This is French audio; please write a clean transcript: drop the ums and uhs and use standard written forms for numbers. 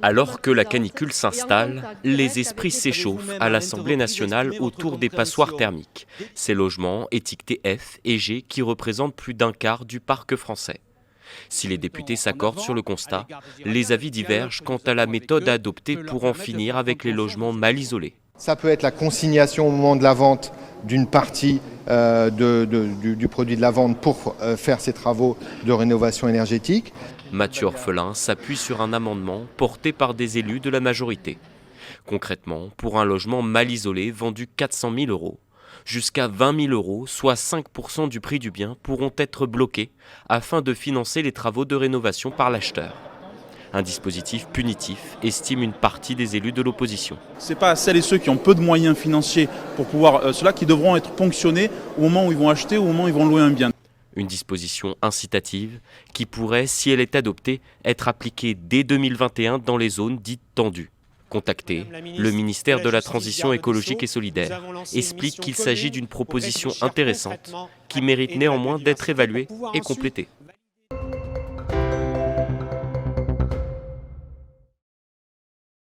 Alors que la canicule s'installe, les esprits s'échauffent à l'Assemblée nationale autour des passoires thermiques, ces logements étiquetés F et G qui représentent plus d'un quart du parc français. Si les députés s'accordent sur le constat, les avis divergent quant à la méthode à adopter pour en finir avec les logements mal isolés. Ça peut être la consignation au moment de la vente d'une partie du produit de la vente pour faire ces travaux de rénovation énergétique. Mathieu Orphelin s'appuie sur un amendement porté par des élus de la majorité. Concrètement, pour un logement mal isolé vendu 400 000 €, jusqu'à 20 000 €, soit 5% du prix du bien, pourront être bloqués afin de financer les travaux de rénovation par l'acheteur. Un dispositif punitif, estime une partie des élus de l'opposition. Ce n'est pas celles et ceux qui ont peu de moyens financiers pour pouvoir cela qui devront être ponctionnés au moment où ils vont acheter, au moment où ils vont louer un bien. Une disposition incitative qui pourrait, si elle est adoptée, être appliquée dès 2021 dans les zones dites tendues. Contacté, le ministère de la Transition écologique et solidaire explique qu'il s'agit d'une proposition intéressante qui mérite néanmoins d'être évaluée et complétée.